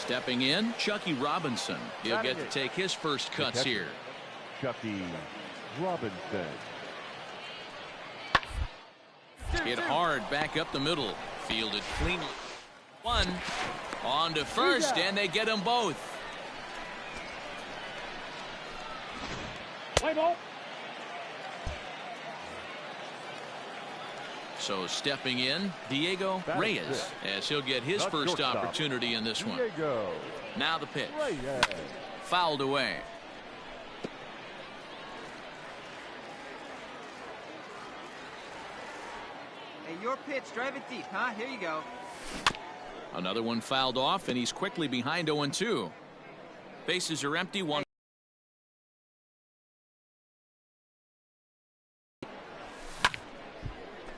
Stepping in, Chucky Robinson. He'll get to take his first cuts here. Chucky Robinson. Hit hard back up the middle. Fielded cleanly. One. On to first, and they get them both. Play ball. So stepping in, Diego Reyes, as he'll get his first opportunity in this one. Now the pitch. Fouled away. Hey, your pitch. Drive it deep, huh? Here you go. Another one fouled off, and he's quickly behind 0-2. Bases are empty. One.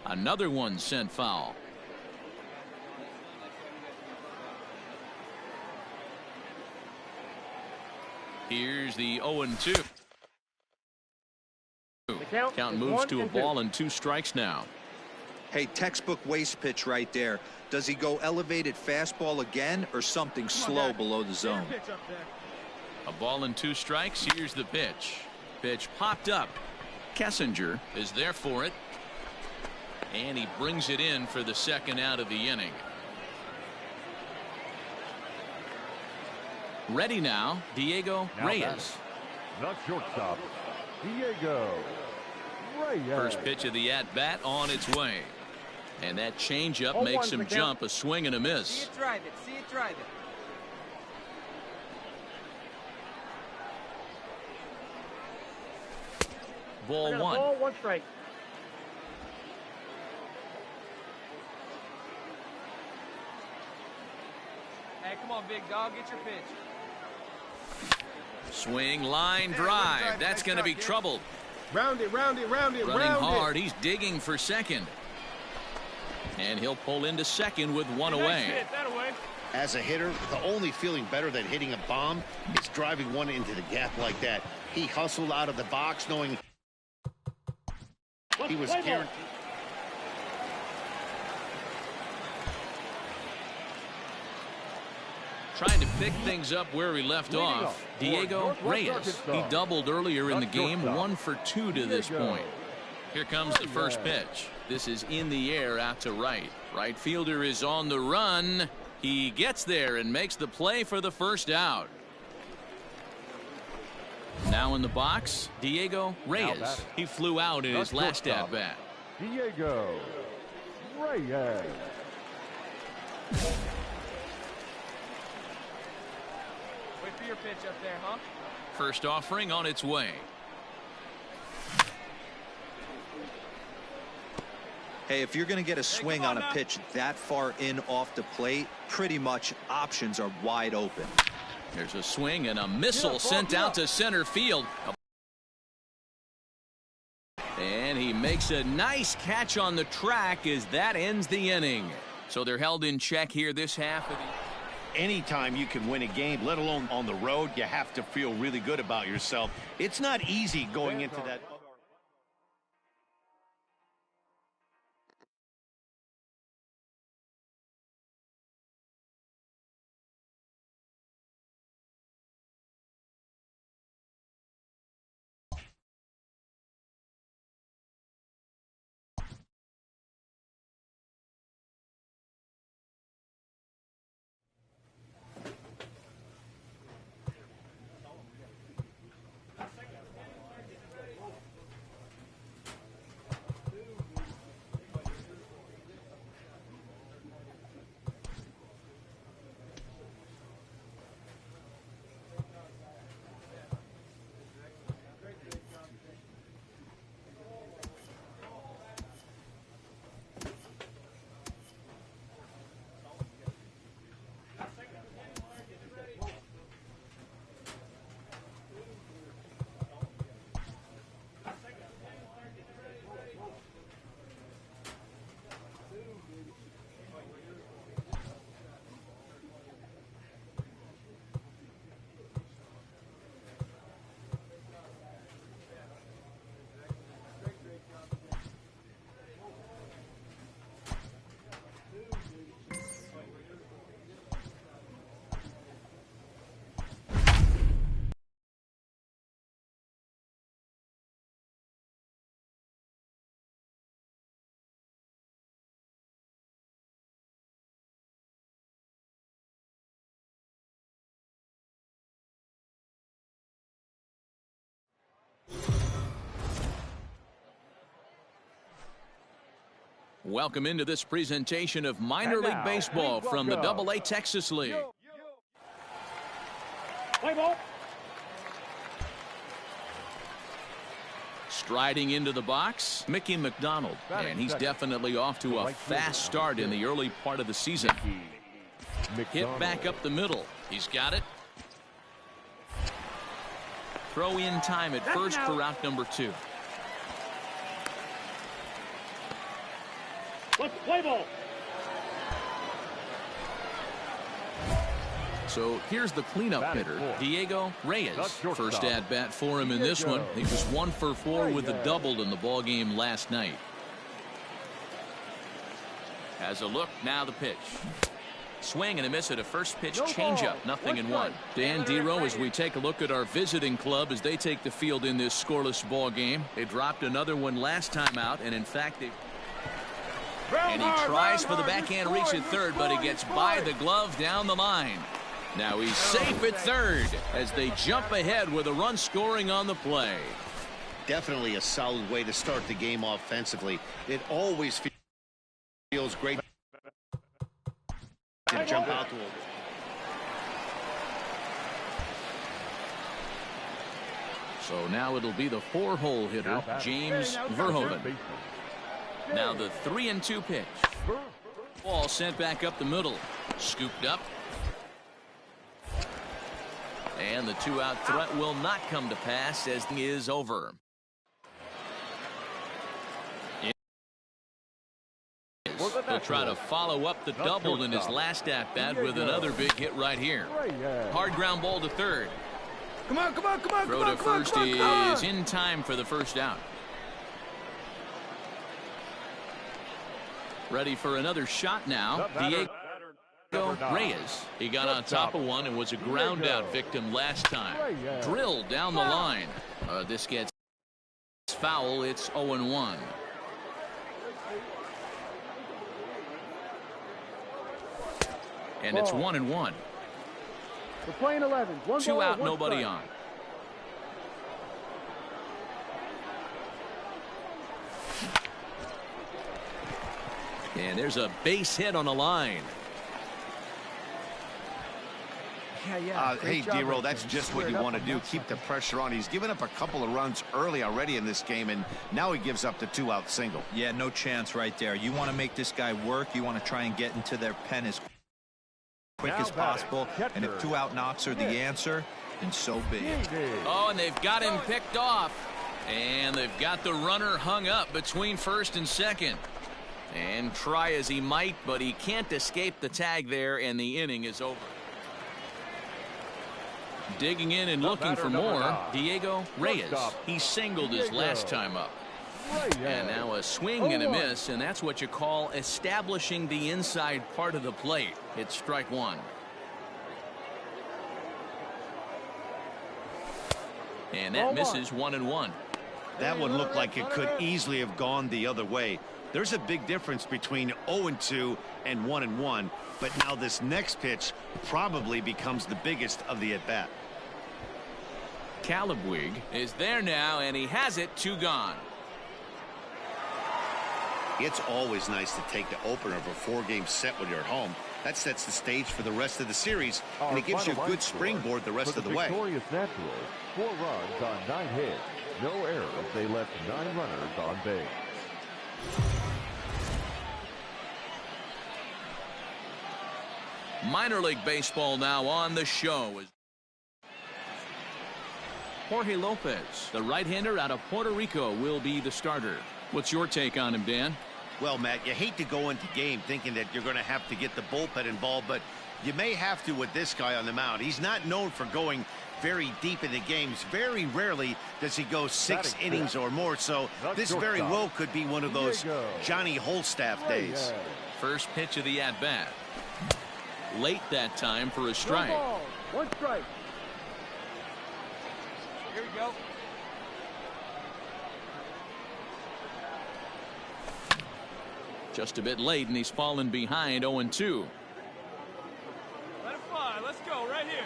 Another one sent foul. Here's the 0-2. Count moves to a ball and 2 strikes now. Hey, textbook waste pitch right there. Does he go elevated fastball again or something slow below the zone? A ball and 2 strikes. Here's the pitch. Pitch popped up. Kessinger is there for it. And he brings it in for the second out of the inning. Ready now, Diego Reyes. The shortstop, Diego Reyes. First pitch of the at-bat on its way. And that changeup makes him jump. A swing and a miss. See it, drive it. See it, drive it. Ball 1. Ball, 1 strike. Hey, come on, big dog. Get your pitch. Swing, line, drive. That's going to be trouble. Round it, round it, round it, Running round hard. it. He's digging for second. And he'll pull into second with 1 away. As a hitter, the only feeling better than hitting a bomb is driving one into the gap like that. He hustled out of the box knowing he was guaranteed. Trying to pick things up where he left off. Diego Reyes. He doubled earlier in the game. 1 for 2 to this point. Here comes the first pitch. This is in the air out to right. Right fielder is on the run. He gets there and makes the play for the first out. Now in the box, Diego Reyes. He flew out in his last at bat. Diego Reyes. Wait for your pitch up there, huh? First offering on its way. Hey, if you're going to get a swing on a pitch that far in off the plate, pretty much options are wide open. There's a swing and a missile sent out to center field. And he makes a nice catch on the track as that ends the inning. So they're held in check here this half of the. Anytime you can win a game, let alone on the road, you have to feel really good about yourself. It's not easy going into that. Welcome into this presentation of minor league baseball from the AA Texas League. Play ball. Striding into the box, Mickey McDonald, and he's definitely off to a fast start in the early part of the season. Hit back up the middle. He's got it. Throw in time at first for out number 2. Play ball. So here's the cleanup hitter, Diego Reyes. First at bat for him in this one. He was 1 for 4 with a double in the ball game last night. Has a look, now the pitch. Swing and a miss at a first pitch changeup, 0-1. Dan Dero, as we take a look at our visiting club as they take the field in this scoreless ball game. They dropped another one last time out, and in fact they... And he tries for the backhand reach at third, but he gets by the glove down the line. Now he's safe at third as they jump ahead with a run scoring on the play. Definitely a solid way to start the game offensively. It always feels great to jump out to him. So now it'll be the 4-hole hitter, James Verhoeven. Now the 3-2 pitch. Ball sent back up the middle. Scooped up. And the 2-out threat will not come to pass as it is over. He'll try to follow up the double in his last at-bat with another big hit right here. Hard ground ball to third. Come on, come on, come on, Throw come on, to come on, first come on, come on. is in time for the first out. Ready for another shot now. Diego Reyes. He got on top of one and was a ground out victim last time. Drilled down the line. This gets foul. It's 0-1. And it's 1-1. We're playing 11. 2 out, nobody on. And there's a base hit on the line. Hey, Dero, that's just what you want to do. Keep the pressure on. He's given up a couple of runs early already in this game, and now he gives up the 2-out single. Yeah, no chance right there. You want to make this guy work. You want to try and get into their pen as quick as possible. And if 2-out knocks are the answer, then so be it. Oh, and they've got him picked off. And they've got the runner hung up between first and second. And try as he might, but he can't escape the tag there, and the inning is over. Digging in and looking for more, Diego Reyes. He singled his last time up. And now a swing and a miss, and that's what you call establishing the inside part of the plate. It's strike 1. And that misses 1-1. That one looked like it could easily have gone the other way. There's a big difference between 0-2 and 1-1, but now this next pitch probably becomes the biggest of the at-bat. Calabwig is there now, and he has it. 2 gone. It's always nice to take the opener of a 4-game set when you're at home. That sets the stage for the rest of the series, and it gives you a good springboard the rest of the way. Victorious Naturals, 4 runs on 9 hits, no errors. They left 9 runners on base. Minor league baseball now on the show. Jorge Lopez, the right-hander out of Puerto Rico, will be the starter. What's your take on him, Dan? Well, Matt, you hate to go into game thinking that you're going to have to get the bullpen involved, but you may have to with this guy on the mound. He's not known for going very deep into games. Very rarely does he go 6 innings or more, so this very well could be one of those Johnny Holstaff days. First pitch of the at-bat. Late that time for a strike. 1 strike. Here we go. Just a bit late, and he's fallen behind 0-2. Let it fly. Let's go right here.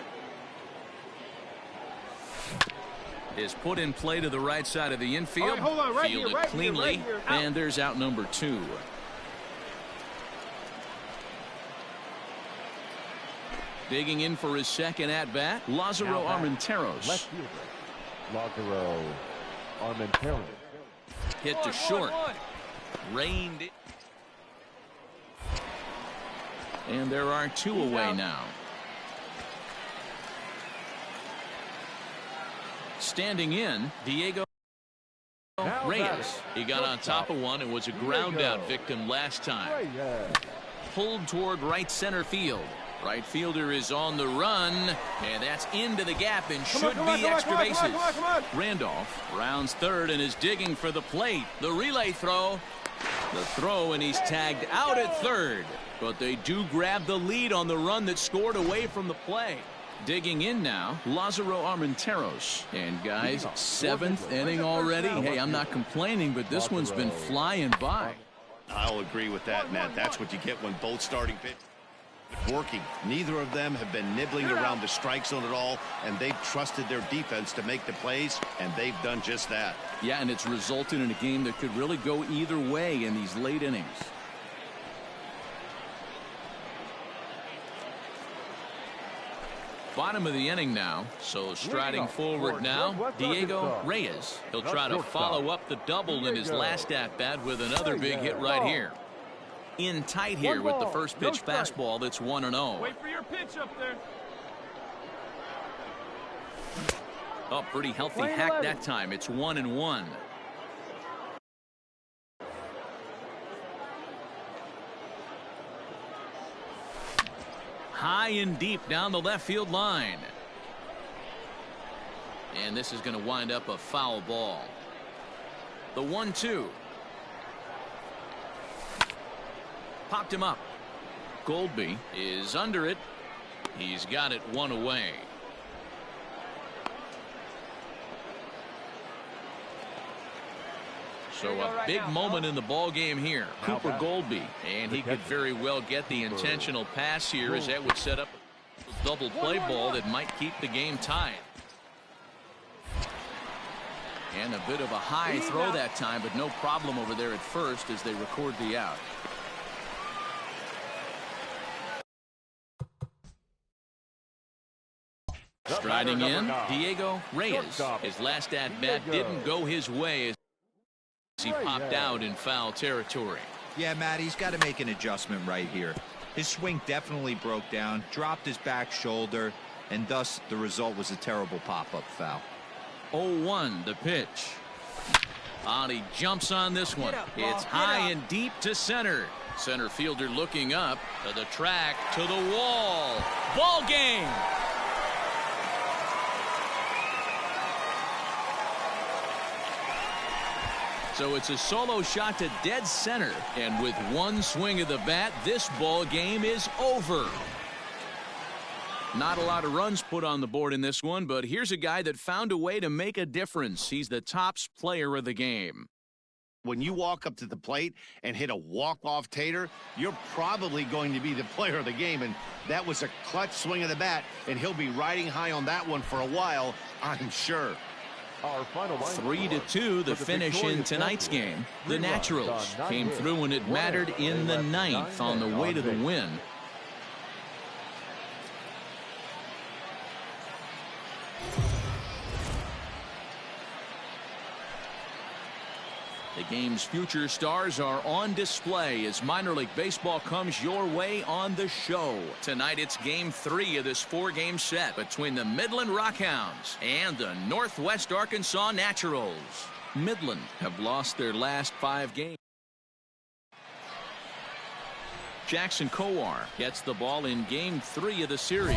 Is put in play to the right side of the infield. Hold on, right Fielded here, right cleanly. here, right here. And there's out number 2. Digging in for his second at-bat, Lázaro Armenteros. Left fielder, Lázaro Armenteros. Hit to short. Reined it. And there are two away now. Standing in, Diego Reyes. He got on top of one and was a ground out victim last time. Pulled toward right center field. Right fielder is on the run, and that's into the gap and should be extra bases. Randolph rounds third and is digging for the plate. The relay throw. The throw, and he's tagged out at third. But they do grab the lead on the run that scored away from the play. Digging in now, Lázaro Armenteros. And guys, seventh inning already. Hey, I'm not complaining, but this one's been flying by. I'll agree with that, Matt. That's what you get when both starting pitch working. Neither of them have been nibbling around the strike zone at all, and they've trusted their defense to make the plays, and they've done just that. Yeah, and it's resulted in a game that could really go either way in these late innings. Bottom of the inning now, so striding forward now, Diego Reyes. He'll try to follow up the double in his last at-bat with another big hit right here. In tight here with the first pitch fastball that's 1-0. Wait for your pitch up there. Oh, pretty healthy hack that time. It's 1-1. High and deep down the left field line. And this is going to wind up a foul ball. The 1-2. Popped him up. Goldby is under it. He's got it one away. So a big moment in the ball game here. Cooper Goldby, and he could very well get the intentional pass here, as that would set up a double play ball that might keep the game tied. And a bit of a high throw that time, but no problem over there at first as they record the out. Striding in, Diego Reyes. His last at-bat didn't go his way as he popped out in foul territory. Yeah, Matt, he's got to make an adjustment right here. His swing definitely broke down, dropped his back shoulder, and thus the result was a terrible pop-up foul. 0-1 the pitch. He jumps on this one. It's high and deep to center. Center fielder looking up to the track, to the wall. Ball game. So it's a solo shot to dead center, and with one swing of the bat, this ball game is over. Not a lot of runs put on the board in this one, but here's a guy that found a way to make a difference. He's the tops player of the game. When you walk up to the plate and hit a walk-off tater, you're probably going to be the player of the game, and that was a clutch swing of the bat, and he'll be riding high on that one for a while, I'm sure. 3-2 the finish in tonight's game. The Naturals came through when it mattered in the ninth on the way to the win. The game's future stars are on display as minor league baseball comes your way on the show. Tonight it's game 3 of this 4-game set between the Midland Rockhounds and the Northwest Arkansas Naturals. Midland have lost their last 5 games. Jackson Kowar gets the ball in game 3 of the series.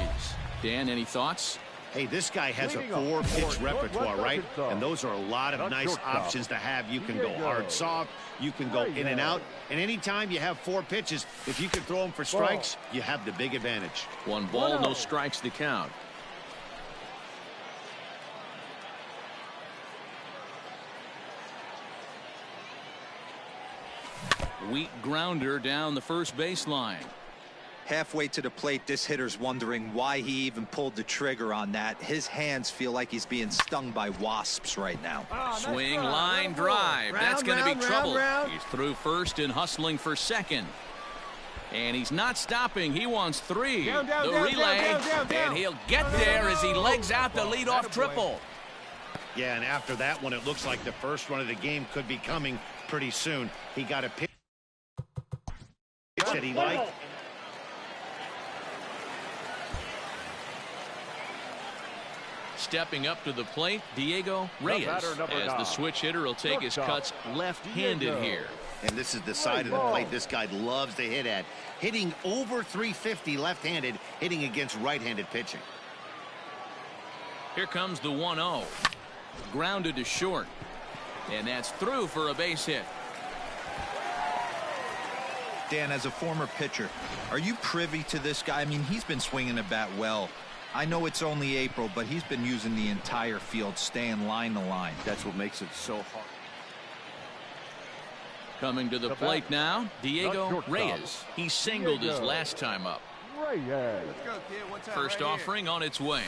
Dan, any thoughts? Hey, this guy has a 4-pitch repertoire, right? And those are a lot of nice options to have. You can go hard, soft. You can go in and out. And anytime you have 4 pitches, if you can throw them for strikes, you have the big advantage. 1 ball, no strikes to count. Weak grounder down the first baseline. Halfway to the plate, this hitter's wondering why he even pulled the trigger on that. His hands feel like he's being stung by wasps right now. Swing, line, drive. That's going to be trouble. He's through first and hustling for second. And he's not stopping. He wants 3. Down, The down, relay, down. and he'll get there as he legs out the leadoff triple. Yeah, and after that one, it looks like the first run of the game could be coming pretty soon. He got a pitch that he liked. Stepping up to the plate, Diego Reyes, as the switch hitter will take his cuts left-handed here. And this is the side of the plate this guy loves to hit at. Hitting over 350 left-handed, hitting against right-handed pitching. Here comes the 1-0. Grounded to short. And that's through for a base hit. Dan, as a former pitcher, are you privy to this guy? I mean, he's been swinging the bat well. I know it's only April, but he's been using the entire field, staying line to line. That's what makes it so hard. Coming to the plate now, Diego Reyes. He singled his last time up. First offering on its way.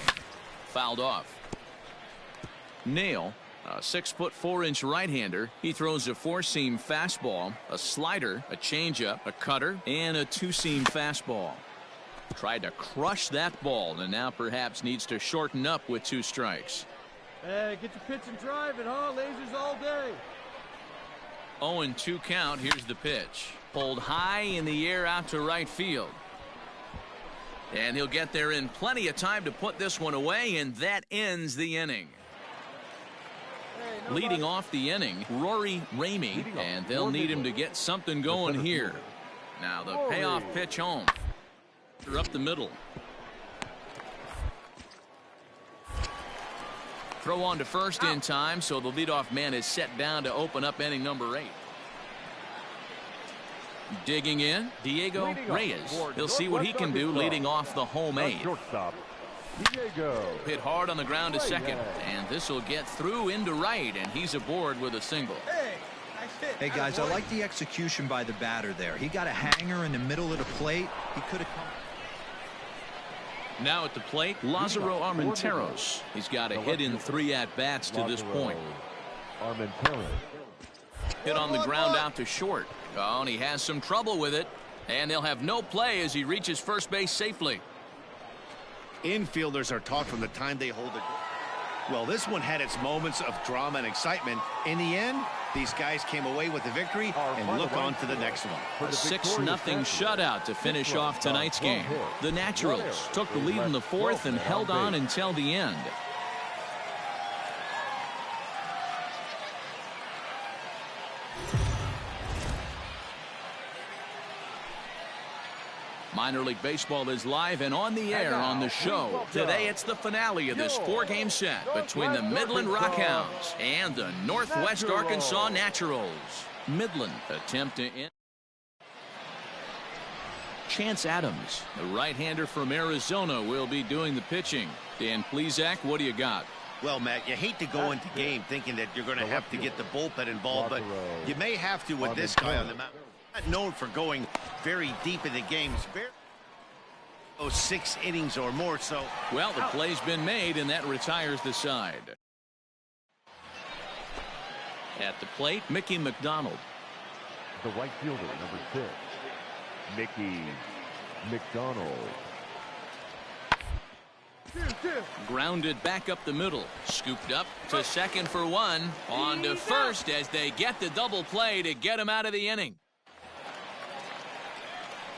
Fouled off. Nail, a 6'4" right-hander. He throws a 4-seam fastball, a slider, a changeup, a cutter, and a 2-seam fastball. Tried to crush that ball, and now perhaps needs to shorten up with 2 strikes. Hey, get your pitch and drive it, huh? Lasers all day. 0-2 count. Here's the pitch. Pulled high in the air out to right field. And he'll get there in plenty of time to put this one away, and that ends the inning. Leading off the inning, Rory Ramey, and they'll need him to get something going here. Now the payoff pitch home. Up the middle. Throw on to first in time, so the leadoff man is set down to open up inning number 8. Digging in, Diego Reyes. He'll see what he can do leading off the home 8. Hit hard on the ground to second, and this will get through into right, and he's aboard with a single. Hey guys, I like the execution by the batter there. He got a hanger in the middle of the plate. He could have come. Now at the plate, Lázaro Armenteros. He's got a hit in 3 at-bats to this point. Hit on the ground out to short. Oh, and he has some trouble with it. And they'll have no play as he reaches first base safely. Infielders are taught from the time they hold it. Well, this one had its moments of drama and excitement. In the end, these guys came away with the victory and look on to the next one. A 6-0 shutout to finish off tonight's game. The Naturals took the lead in the 4th and held on until the end. Minor League Baseball is live and on the air on the show. Today it's the finale of this 4-game set between the Midland Rockhounds and the Northwest Arkansas Naturals. Midland attempt to end. Chance Adams, the right-hander from Arizona, will be doing the pitching. Dan Plesac, what do you got? Well, Matt, you hate to go into game thinking that you're going to have to get the bullpen involved, but you may have to with this guy on the mound. Not known for going very deep in the games. 6 innings or more, so. Well, the play's been made, and that retires the side. At the plate, Mickey McDonald. The right fielder, number 6, Mickey McDonald. Grounded back up the middle. Scooped up to second for 1. On to first as they get the double play to get him out of the inning.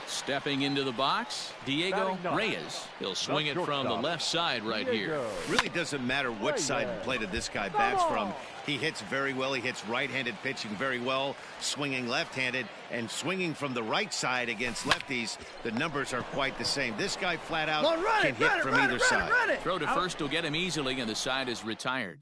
Stepping into the box, Diego Reyes. He'll swing it from the left side right here. Really doesn't matter which side of the plate that this guy bats from. He hits very well. He hits right-handed pitching very well, swinging left-handed, and swinging from the right side against lefties. The numbers are quite the same. This guy flat out can hit from either side. Throw to first will get him easily, and the side is retired.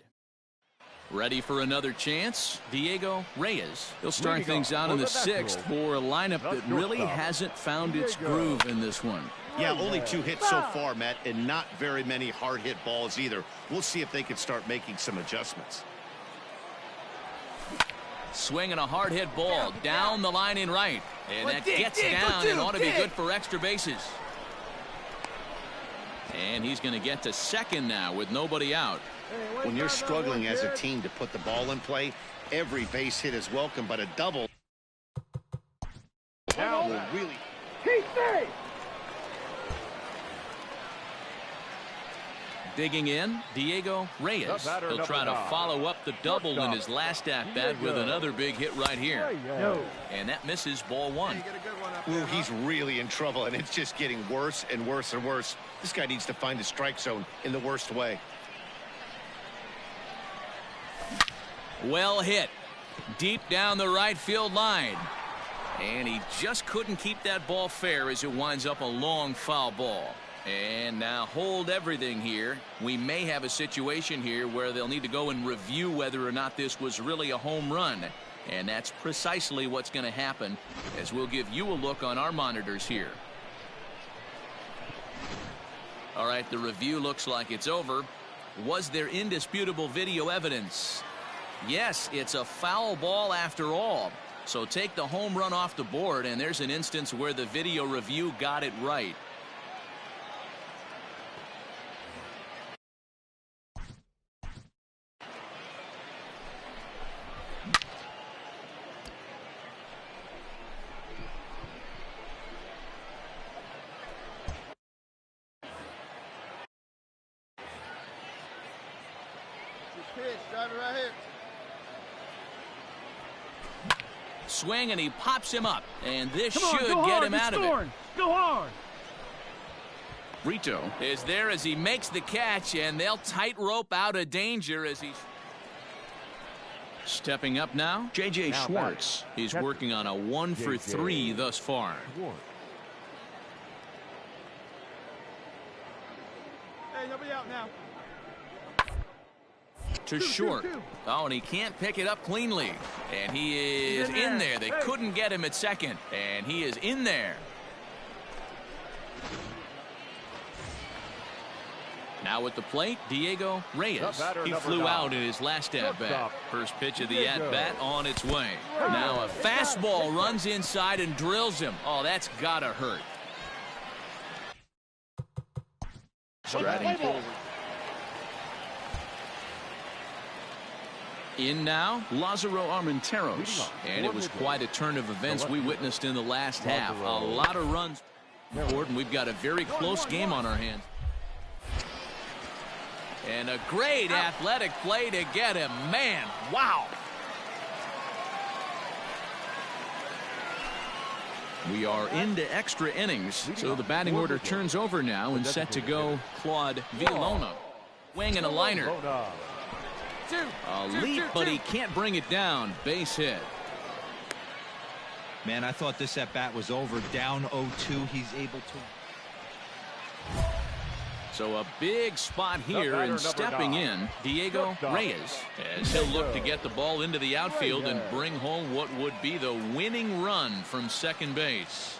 Ready for another chance, Diego Reyes. He'll start things out in the 6th for a lineup that really hasn't found its groove in this one. Yeah, only 2 hits so far, Matt, and not very many hard hit balls either. We'll see if they can start making some adjustments. Swinging a hard hit ball down the line in right, and that gets down and ought to be good for extra bases. And he's going to get to second now with nobody out. When you're struggling as a team to put the ball in play, every base hit is welcome, but a double will really. Digging in, Diego Reyes. He'll try to follow up the double in his last at-bat with another big hit right here. And that misses, ball one. Ooh, he's really in trouble, and it's just getting worse and worse and worse. This guy needs to find the strike zone in the worst way. Well hit. Deep down the right field line. And he just couldn't keep that ball fair as it winds up a long foul ball. And now hold everything here. We may have a situation here where they'll need to go and review whether or not this was really a home run. And that's precisely what's going to happen, as we'll give you a look on our monitors here. All right, the review looks like it's over. Was there indisputable video evidence? Yes, it's a foul ball after all. So take the home run off the board, and there's an instance where the video review got it right. Drive it right here. Swing, and he pops him up, and this should go get hard, him out of it. Go hard. Brito is there as he makes the catch, and they'll tightrope out of danger as he's stepping up now. J.J. Schwartz. He's working on a 1-for-3 thus far. Hey, nobody out now. To short. Oh, and he can't pick it up cleanly. And he is in there. They couldn't get him at second. And he is in there. Now at the plate, Diego Reyes. He flew out in his last at-bat. First pitch of the at-bat on its way. Now a fastball runs inside and drills him. Oh, that's gotta hurt. Striding forward. In now, Lázaro Armenteros. And it was quite a turn of events we witnessed in the last half. A lot of runs. And we've got a very close game on our hands. And a great athletic play to get him. Man, wow. We are into extra innings. So the batting order turns over now and set to go Claude Villalona. Wing and a liner. A leap, but he can't bring it down. Base hit. Man, I thought this at bat was over. Down 0-2. He's able to. So a big spot here, and stepping in, Diego Reyes, as he'll look to get the ball into the outfield and bring home what would be the winning run from second base.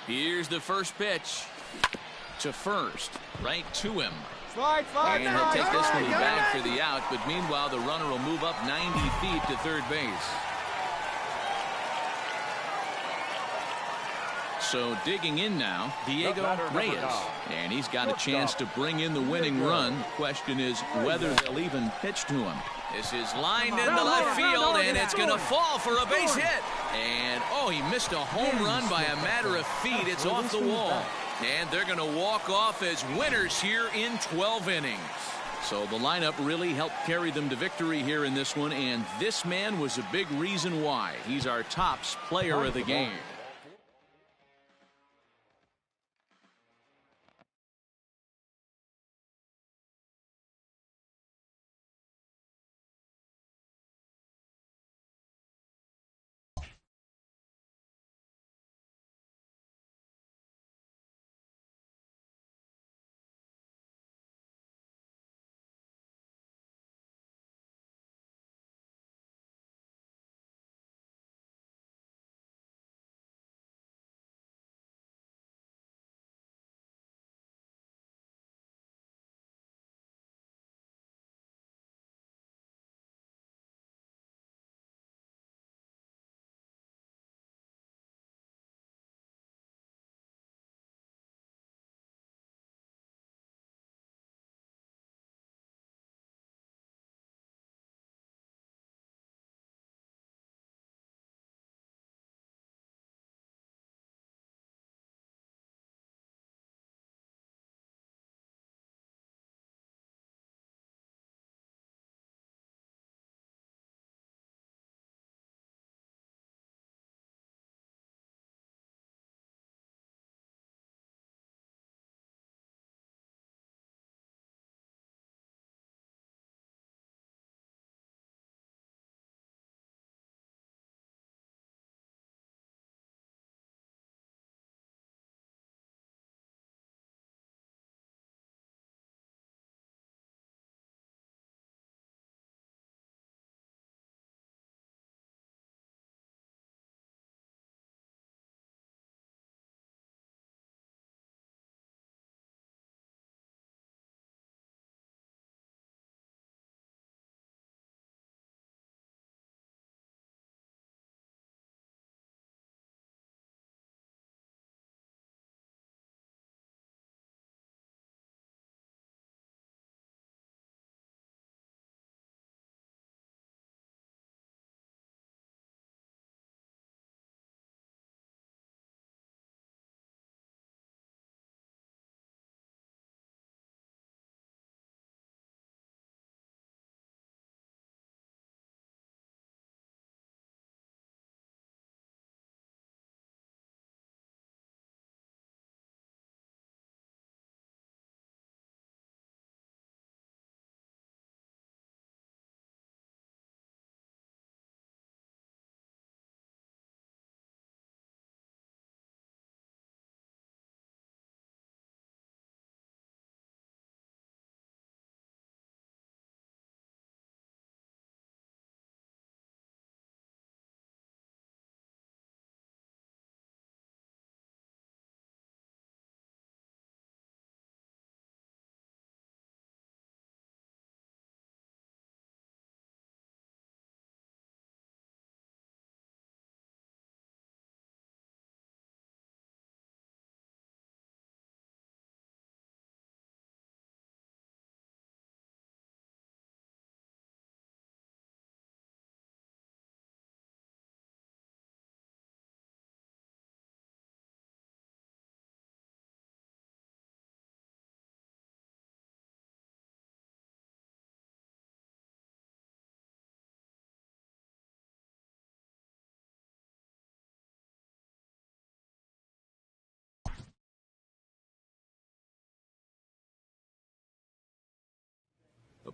Here's the first pitch to first, right to him. Slide, And he'll take this one back for the out, but meanwhile the runner will move up 90 feet to third base. So digging in now, Diego Reyes, and he's got a chance to bring in the winning run. The question is whether they'll even pitch to him. This is lined into left field, and it's going to fall for a base hit. And, oh, he missed a home run by a matter of feet. It's off the wall. And they're going to walk off as winners here in 12 innings. So the lineup really helped carry them to victory here in this one, and this man was a big reason why. He's our tops player of the game.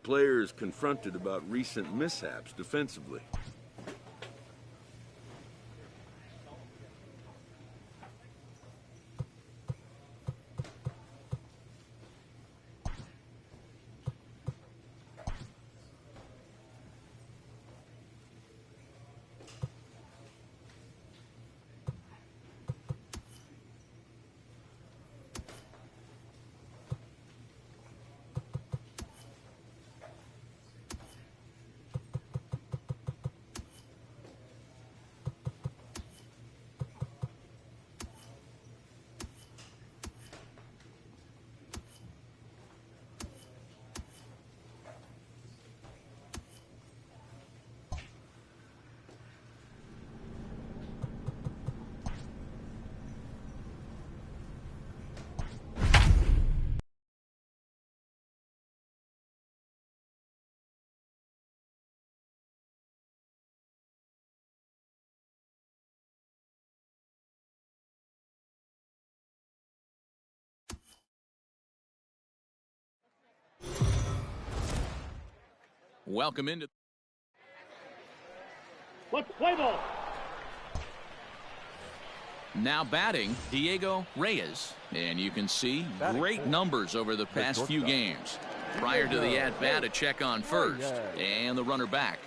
player is confronted about recent mishaps defensively. Welcome into. Let's play ball. Now batting, Diego Reyes. And you can see great numbers over the past few games. Prior to the at-bat, a check on first. And the runner back.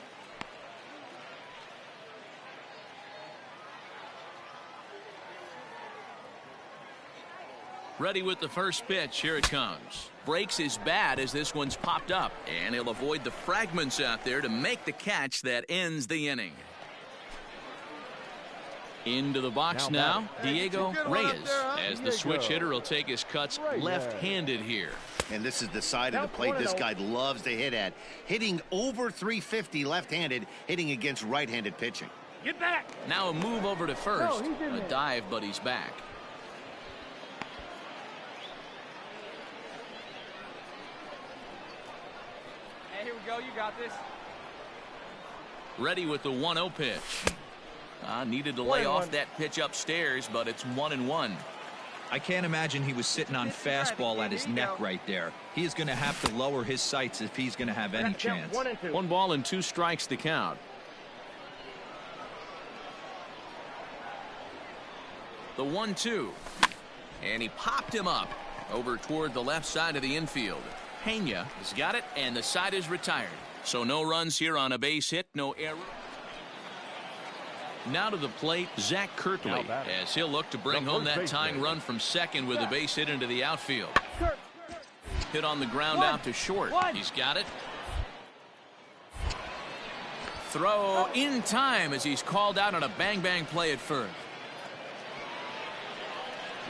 Ready with the first pitch. Here it comes. Breaks his bat as this one's popped up. And he'll avoid the fragments out there to make the catch that ends the inning. Into the box now, Diego Reyes. As the switch hitter will take his cuts left-handed here. And this is the side of the plate this guy loves to hit at. Hitting over 350 left-handed, hitting against right-handed pitching. Get back. Now a move over to first. A dive, but he's back. Hey, here we go. You got this. Ready with the 1-0 pitch. Needed to lay off that pitch upstairs, but it's 1-1. I can't imagine he was sitting on fastball at his neck right there. He is going to have to lower his sights if he's going to have any chance. 1 ball and 2 strikes to count. The 1-2. And he popped him up over toward the left side of the infield. Pena has got it, and the side is retired. So no runs here on a base hit, no error. Now to the plate, Zach Kirtley, as he'll look to bring home that tying run from second with a base hit into the outfield. Hit on the ground out to short. He's got it. Throw in time as he's called out on a bang-bang play at first.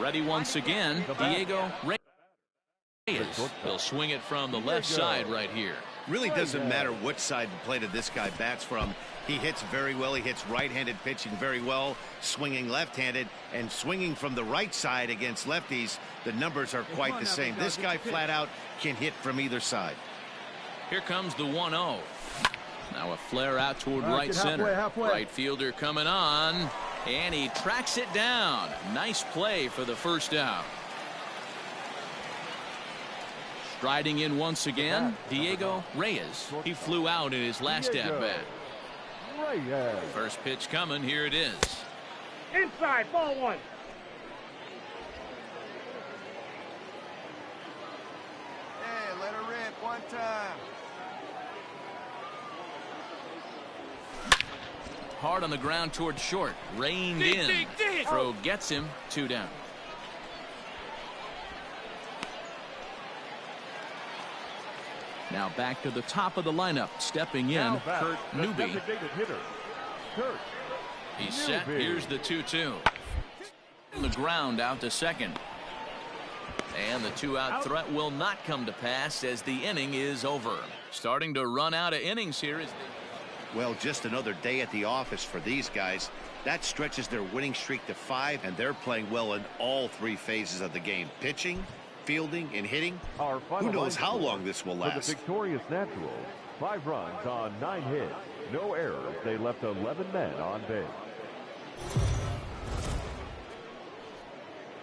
Ready once again, Diego Reyes. He'll swing it from the left side right here. Really doesn't matter which side of the plate this guy bats from. He hits very well. He hits right-handed pitching very well, swinging left-handed, and swinging from the right side against lefties. The numbers are quite the same. This guy flat out can hit from either side. Here comes the 1-0. Now a flare out toward right center. Right fielder coming on, and he tracks it down. Nice play for the first out. Striding in once again, Diego Reyes. He flew out in his last at-bat. First pitch coming. Here it is. Inside, ball 1. Hey, let her rip one time. Hard on the ground toward short. Reined in. Throw gets him. 2 down. Now back to the top of the lineup. Stepping in, Kurt Newby. He's set. Here's the 2-2. The ground out to second. And the 2-out threat will not come to pass as the inning is over. Starting to run out of innings here. Well, just another day at the office for these guys. That stretches their winning streak to 5, and they're playing well in all 3 phases of the game. Pitching, fielding, and hitting. Who knows how long this will last. For the victorious Naturals, 5 runs on 9 hits. No errors. They left 11 men on base.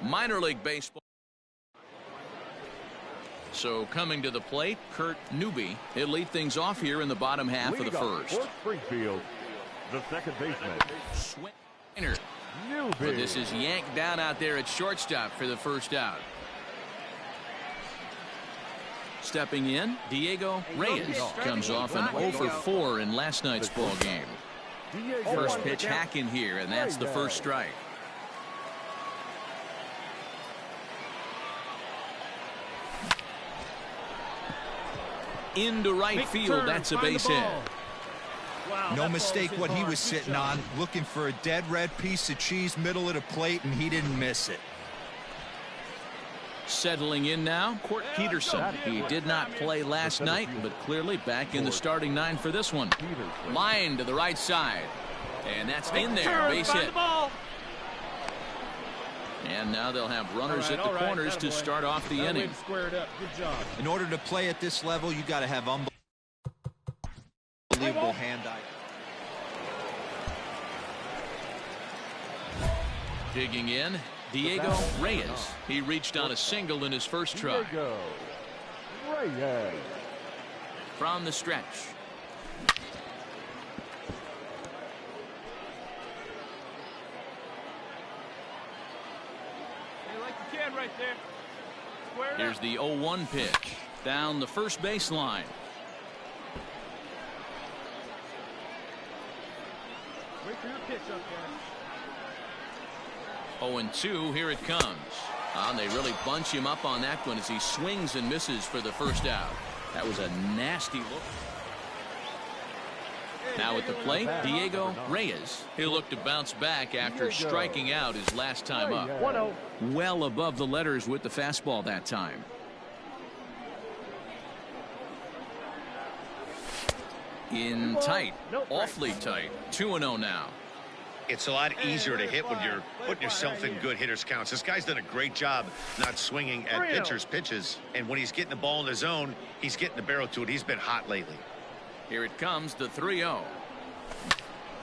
Minor League Baseball. So coming to the plate, Kurt Newby. He'll lead things off here in the bottom half of the first. Springfield, the second baseman. Swinner. But this is yanked down out there at shortstop for the first out. Stepping in, Diego Reyes comes off an 0 for 4 in last night's ball game. First pitch hacking here, and that's the first strike. Into right field, that's a base hit. Wow, No mistake what he was sitting on, looking for a dead red piece of cheese middle of the plate, and he didn't miss it. Settling in now, Court Peterson. He did not play last night, but clearly back in the starting 9 for this one. Line to the right side. And that's in there, base hit. And now they'll have runners at the corners to start off the inning. Squared up. Good job. In order to play at this level, you got to have unbelievable hand-eye. Digging in, Diego Reyes. He reached on a single in his first try. Reyes. From the stretch. Right there. Here's the 0-1 pitch. Down the first baseline. Wait for your pitch up there. 0-2, here it comes. And they really bunch him up on that one as he swings and misses for the first out. That was a nasty look. Now at the plate, Diego Reyes. He'll look to bounce back after striking out his last time up. 1-0. Well above the letters with the fastball that time. In tight, awfully tight. 2-0 now. It's a lot easier to hit when you're putting yourself in good hitters counts. This guy's done a great job not swinging at pitchers' pitches. And when he's getting the ball in the zone, he's getting the barrel to it. He's been hot lately. Here it comes, the 3-0.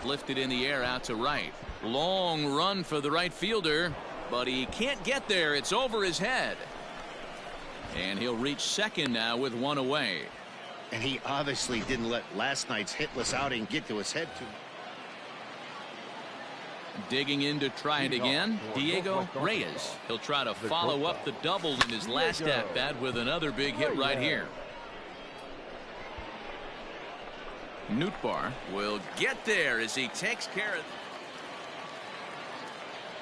Lifted in the air out to right. Long run for the right fielder, but he can't get there. It's over his head. And he'll reach second now with one away. And he obviously didn't let last night's hitless outing get to his head too. Digging in to try it again, Diego Reyes. He'll try to follow up the double in his last at-bat with another big hit right here. Nootbaar will get there as he takes care of.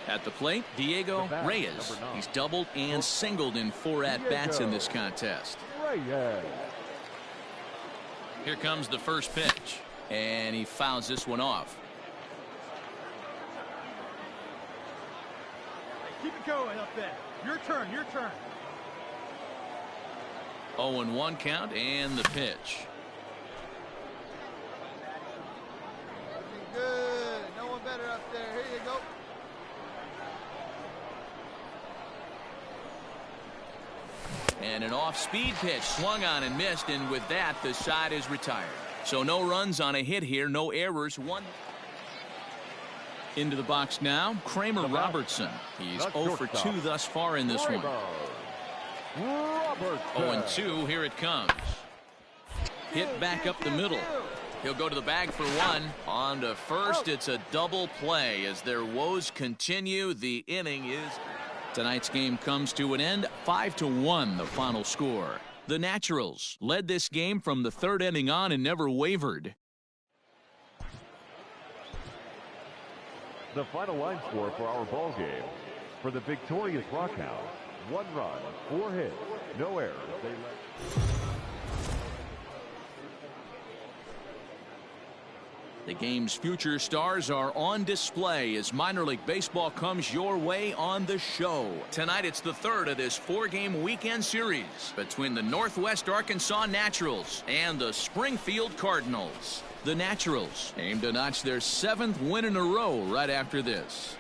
At the plate, Diego Reyes. He's doubled and singled in 4 at-bats in this contest. Here comes the first pitch, and he fouls this one off. Keep it going up there. Your turn, your turn. 0-1 count and the pitch. Good. No one better up there. Here you go. And an off-speed pitch swung on and missed, and with that the side is retired. So no runs on a hit here, no errors. One into the box now, Kramer Robertson. He's 0 for 2 thus far in this one. 0-2, here it comes. Hit back up the middle. He'll go to the bag for one. On to first, it's a double play as their woes continue. The inning is. Tonight's game comes to an end. 5-1 the final score. The Naturals led this game from the 3rd inning on and never wavered. The final line score for our ball game. For the victorious Rockhounds, 1 run, 4 hits, no errors. They led. The game's future stars are on display as minor league baseball comes your way on the show. Tonight it's the 3rd of this 4-game weekend series between the Northwest Arkansas Naturals and the Springfield Cardinals. The Naturals aim to notch their 7th win in a row right after this.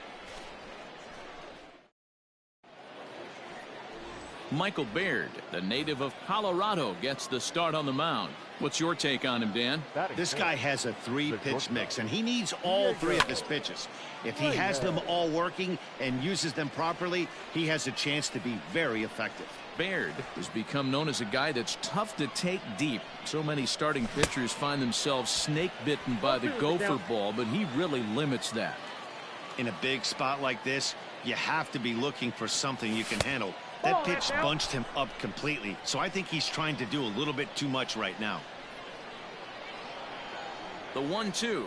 Michael Baird, the native of Colorado, gets the start on the mound. What's your take on him, Dan? This guy has a 3-pitch mix, and he needs all 3 of his pitches. If he has them all working and uses them properly, he has a chance to be very effective. Baird has become known as a guy that's tough to take deep. So many starting pitchers find themselves snake-bitten by the gopher ball, but he really limits that. In a big spot like this, you have to be looking for something you can handle. That pitch bunched him up completely, so I think he's trying to do a little bit too much right now. The 1-2.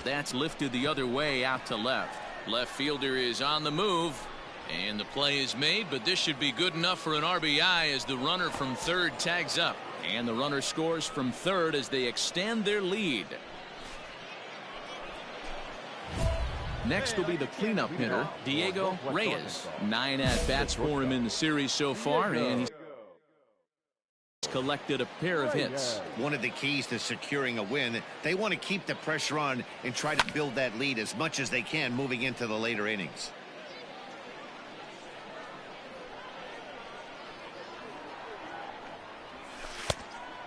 That's lifted the other way out to left. Left fielder is on the move, and the play is made, but this should be good enough for an RBI as the runner from third tags up. And the runner scores from third as they extend their lead. Next will be the cleanup hitter, Diego Reyes. 9 at-bats for him in the series so far, and he's collected a pair of hits. One of the keys to securing a win, they want to keep the pressure on and try to build that lead as much as they can moving into the later innings.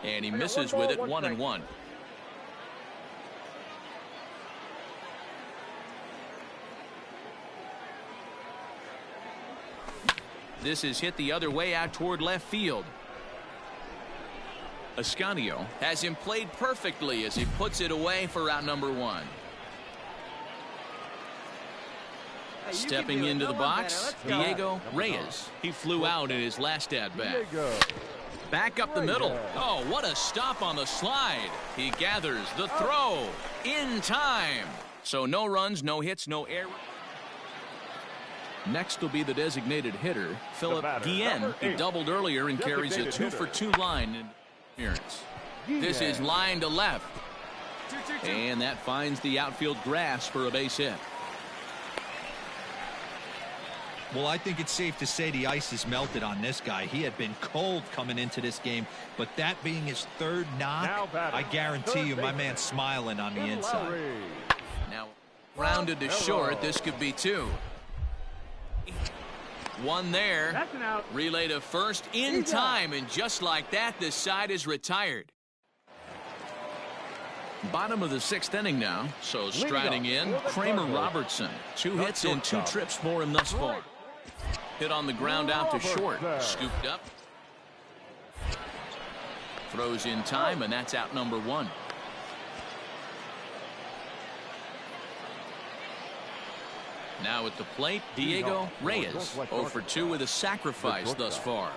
And he misses with it, 1-1. This is hit the other way out toward left field. Ascanio has him played perfectly as he puts it away for out number 1. Stepping into the box, Diego Reyes. He flew out in his last at-bat. Back up the middle. Oh, what a stop on the slide. He gathers the throw in time. So no runs, no hits, no errors. Next will be the designated hitter, Philip Guillen. He doubled earlier and carries a 2-for-2 line in appearance. This is line to left. And that finds the outfield grass for a base hit. Well, I think it's safe to say the ice is melted on this guy. He had been cold coming into this game, but that being his third knock, I guarantee you my man's smiling on the inside. Now, rounded to short, this could be 2. One there. That's an out. Relay to first in time, and just like that, this side is retired. Bottom of the 6th inning now, so striding in, Kramer Robertson. 2 hits and 2 trips for him thus far. Hit on the ground out to short. Scooped up. Throws in time, and that's out number 1. Now at the plate, Diego Reyes. 0-for-2 with a sacrifice thus far.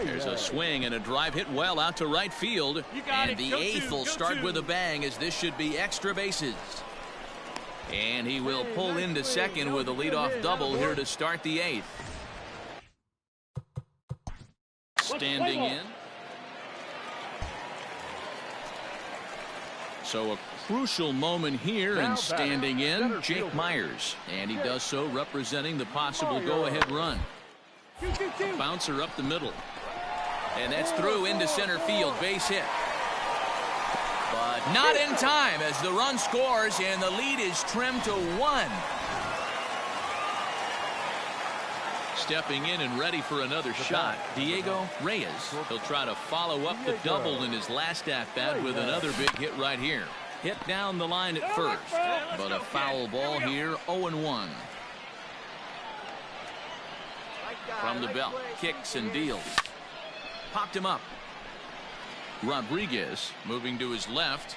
There's a swing and a drive hit well out to right field. And the 8th will start with a bang, as this should be extra bases. And he will pull into second with a leadoff double here to start the 8th. Standing in. So a crucial moment here, and standing in, Jake Myers. And he does so representing the possible go-ahead run. A bouncer up the middle. And that's through into center field, base hit. But not in time as the run scores and the lead is trimmed to 1. Stepping in and ready for another shot, Diego Reyes. He'll try to follow up the double in his last at-bat with another big hit right here. Hit down the line at first, but a foul ball here, 0-1. From the belt, kicks and deals. Popped him up. Rodriguez moving to his left,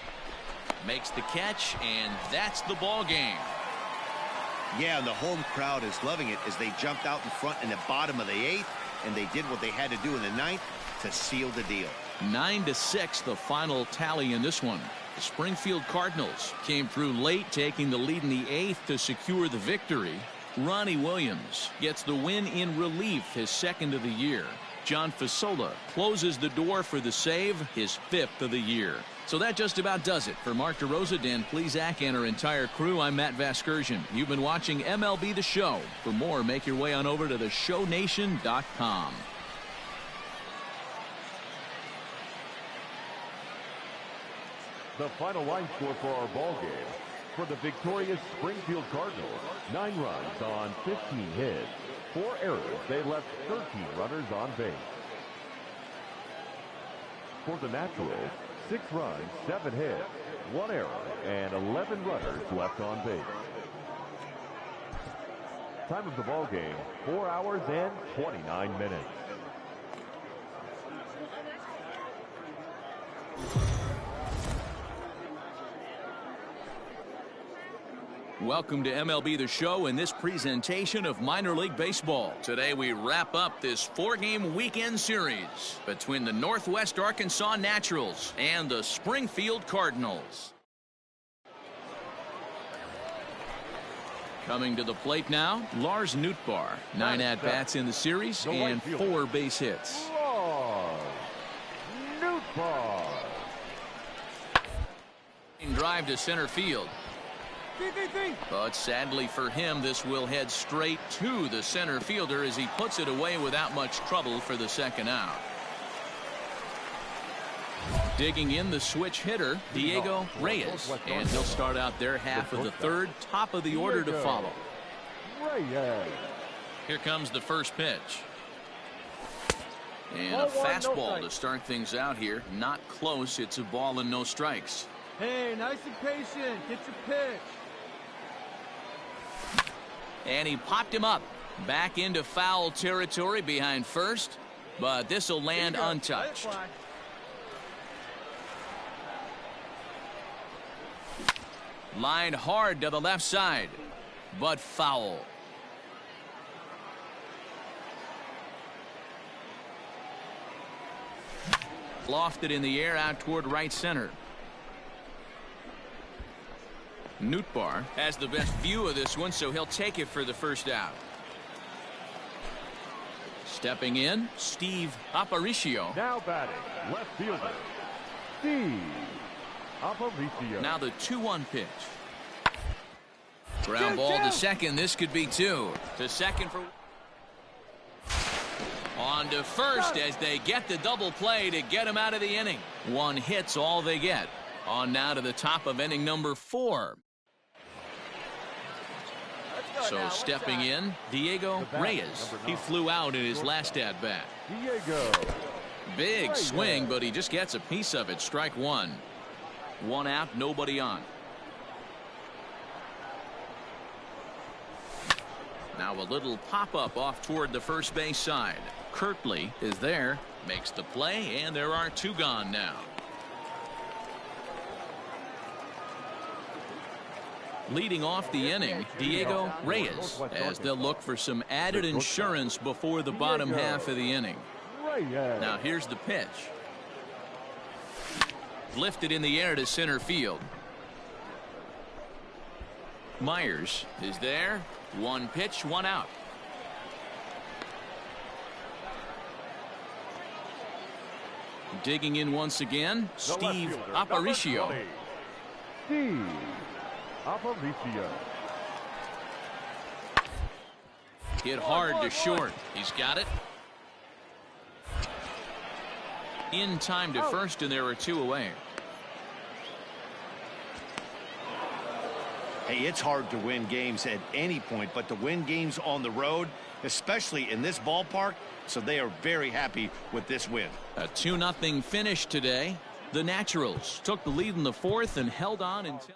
makes the catch, and that's the ball game. Yeah, and the home crowd is loving it as they jumped out in front in the bottom of the 8th, and they did what they had to do in the 9th to seal the deal. 9-6 the final tally in this one. The Springfield Cardinals came through late, taking the lead in the 8th to secure the victory. Ronnie Williams gets the win in relief, his 2nd of the year. John Fasola closes the door for the save, his 5th of the year. So that just about does it. For Mark DeRosa, Dan Plesac, and our entire crew, I'm Matt Vasgersian. You've been watching MLB The Show. For more, make your way on over to theshownation.com. The final line score for our ball game. For the victorious Springfield Cardinals, 9 runs on 15 hits. 4 errors. They left 13 runners on base. For the Naturals, 6 runs, 7 hits, 1 error, and 11 runners left on base. Time of the ball game, 4 hours and 29 minutes. Welcome to MLB the Show in this presentation of minor league baseball. Today we wrap up this 4-game weekend series between the Northwest Arkansas Naturals and the Springfield Cardinals. Coming to the plate now, Lars Nootbaar. 9 at-bats in the series and 4 base hits. Lars Nootbaar. Drive to center field. But sadly for him, this will head straight to the center fielder as he puts it away without much trouble for the second out. Digging in the switch hitter, Diego Reyes, and he'll start out their half of the third, top of the order to follow. Here comes the first pitch. And a fastball to start things out here. Not close. It's a ball and no strikes. Hey, nice and patient. Get your pitch. And he popped him up. Back into foul territory behind first. But this will land untouched. Lined hard to the left side. But foul. Lofted in the air out toward right center. Nootbaar has the best view of this one, so he'll take it for the first out. Stepping in, Steve Aparicio. Now batting, left fielder, Steve Aparicio. Now the 2-1 pitch. Ground ball to second. This could be 2. To second for... On to first as they get the double play to get him out of the inning. 1 hit's all they get. On now to the top of inning number 4. So stepping in, Diego Reyes. He flew out in his last at-bat. Diego. Big swing, but he just gets a piece of it. Strike 1. 1 out, nobody on. Now a little pop-up off toward the first base side. Kirtley is there, makes the play, and there are 2 gone now. Leading off the inning, Diego Reyes, as they'll look for some added insurance before the bottom half of the inning. Now here's the pitch. Lifted in the air to center field. Myers is there. 1 pitch, 1 out. Digging in once again, Steve Aparicio. Steve Aparicio. Hit hard to short. He's got it. In time to first, and there are 2 away. Hey, it's hard to win games at any point, but to win games on the road, especially in this ballpark, so they are very happy with this win. A 2-0 finish today. The Naturals took the lead in the 4th and held on until...